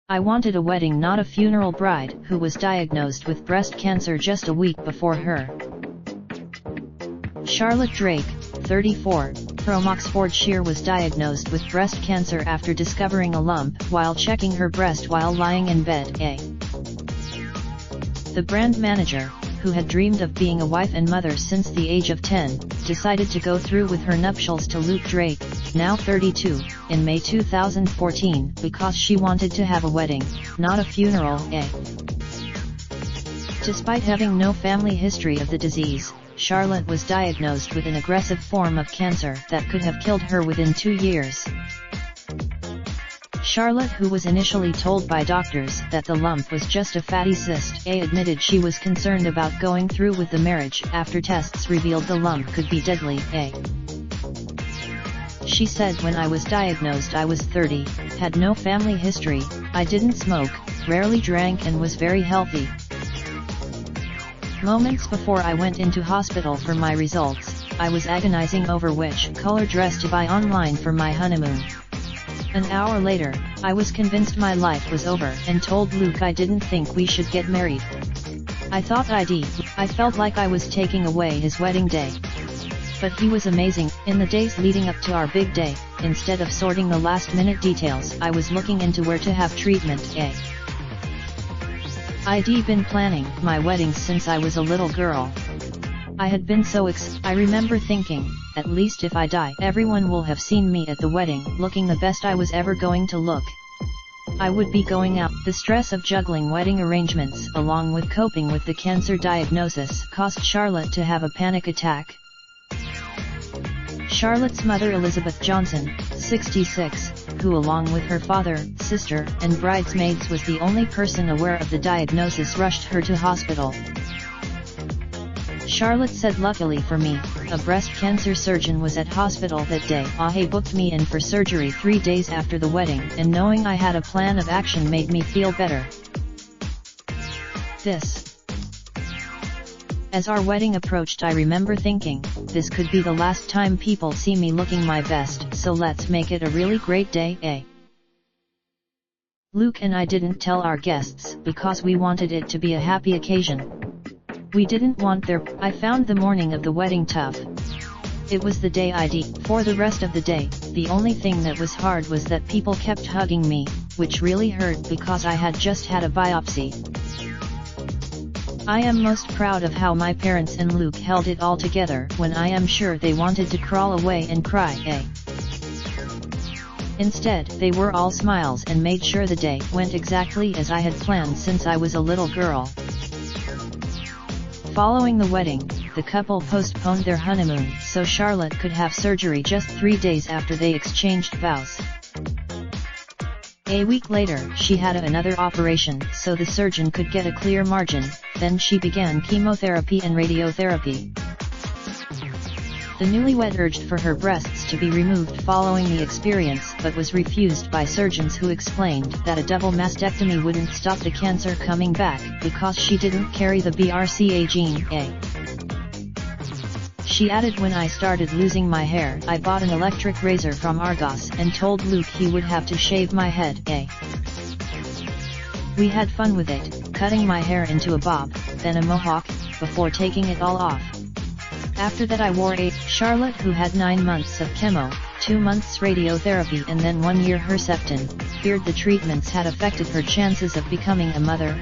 I wanted a wedding, not a funeral bride who was diagnosed with breast cancer just a week before her. Charlotte Drake, 34, from Oxfordshire, was diagnosed with breast cancer after discovering a lump while checking her breast while lying in bed. The brand manager, who had dreamed of being a wife and mother since the age of 10, decided to go through with her nuptials to Luke Drake, now 32, in May 2014 because she wanted to have a wedding, not a funeral. Despite having no family history of the disease, Charlotte was diagnosed with an aggressive form of cancer that could have killed her within 2 years. Charlotte, who was initially told by doctors that the lump was just a fatty cyst, admitted she was concerned about going through with the marriage after tests revealed the lump could be deadly. She said, "When I was diagnosed I was 30, had no family history, I didn't smoke, rarely drank and was very healthy. Moments before I went into hospital for my results, I was agonizing over which color dress to buy online for my honeymoon. An hour later, I was convinced my life was over and told Luke I didn't think we should get married. I thought I felt like I was taking away his wedding day. But he was amazing. In the days leading up to our big day, instead of sorting the last-minute details, I was looking into where to have treatment. I'd been planning my wedding since I was a little girl. I had been so I remember thinking, at least if I die, everyone will have seen me at the wedding, looking the best I was ever going to look. I would be going out." The stress of juggling wedding arrangements along with coping with the cancer diagnosis caused Charlotte to have a panic attack. Charlotte's mother, Elizabeth Johnson, 66, who along with her father, sister, and bridesmaids was the only person aware of the diagnosis, rushed her to hospital. Charlotte said, "Luckily for me, a breast cancer surgeon was at hospital that day. He booked me in for surgery 3 days after the wedding, and knowing I had a plan of action made me feel better." As our wedding approached, I remember thinking, this could be the last time people see me looking my best, so let's make it a really great day. Luke and I didn't tell our guests because we wanted it to be a happy occasion. We didn't want I found the morning of the wedding tough. It was the day for the rest of the day, the only thing that was hard was that people kept hugging me, which really hurt because I had just had a biopsy. I am most proud of how my parents and Luke held it all together when I am sure they wanted to crawl away and cry. Instead, they were all smiles and made sure the day went exactly as I had planned since I was a little girl. Following the wedding, the couple postponed their honeymoon so Charlotte could have surgery just 3 days after they exchanged vows. A week later, she had another operation so the surgeon could get a clear margin, then she began chemotherapy and radiotherapy. The newlywed urged for her breasts to be removed following the experience but was refused by surgeons who explained that a double mastectomy wouldn't stop the cancer coming back because she didn't carry the BRCA gene. She added, "When I started losing my hair, I bought an electric razor from Argos and told Luke he would have to shave my head. We had fun with it, cutting my hair into a bob, then a mohawk, before taking it all off. After that I wore a..." Charlotte, who had 9 months of chemo, 2 months radiotherapy and then 1 year Herceptin, feared the treatments had affected her chances of becoming a mother.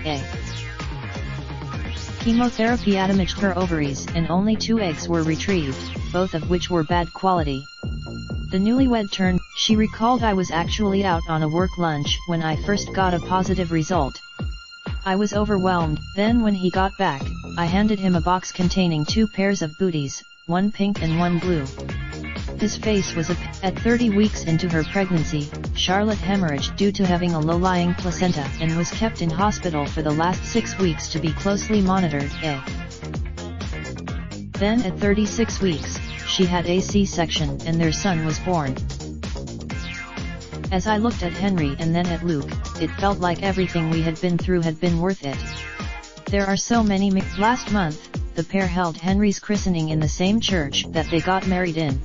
Chemotherapy damaged her ovaries and only 2 eggs were retrieved, both of which were bad quality. The newlywed turned. She recalled, "I was actually out on a work lunch when I first got a positive result. I was overwhelmed. Then when he got back, I handed him a box containing 2 pairs of booties, one pink and one blue. His face was At 30 weeks into her pregnancy, Charlotte hemorrhaged due to having a low-lying placenta and was kept in hospital for the last 6 weeks to be closely monitored. Then at 36 weeks, she had a C-section and their son was born. As I looked at Henry and then at Luke, it felt like everything we had been through had been worth it. There are so many." Last month, the pair held Henry's christening in the same church that they got married in.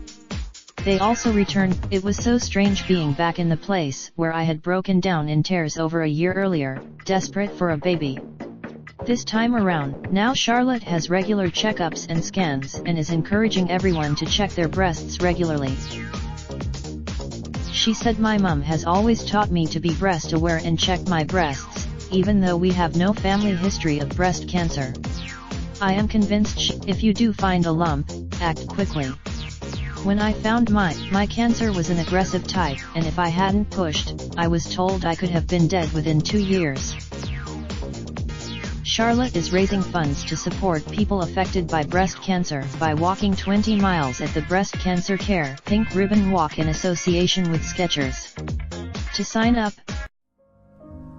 They also returned. It was so strange being back in the place where I had broken down in tears over a year earlier, desperate for a baby. This time around, now Charlotte has regular checkups and scans and is encouraging everyone to check their breasts regularly. She said, "My mum has always taught me to be breast aware and check my breasts, even though we have no family history of breast cancer. I am convinced if you do find a lump, act quickly. When I found my cancer was an aggressive type, and if I hadn't pushed, I was told I could have been dead within 2 years." Charlotte is raising funds to support people affected by breast cancer by walking 20 miles at the Breast Cancer Care Pink Ribbon Walk in association with Skechers. To sign up,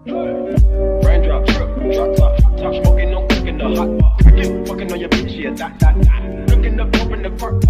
Raindrop, drop top smoking, no cooking the hot bar. Fucking on your bitch, yeah, that. Looking up, open the park.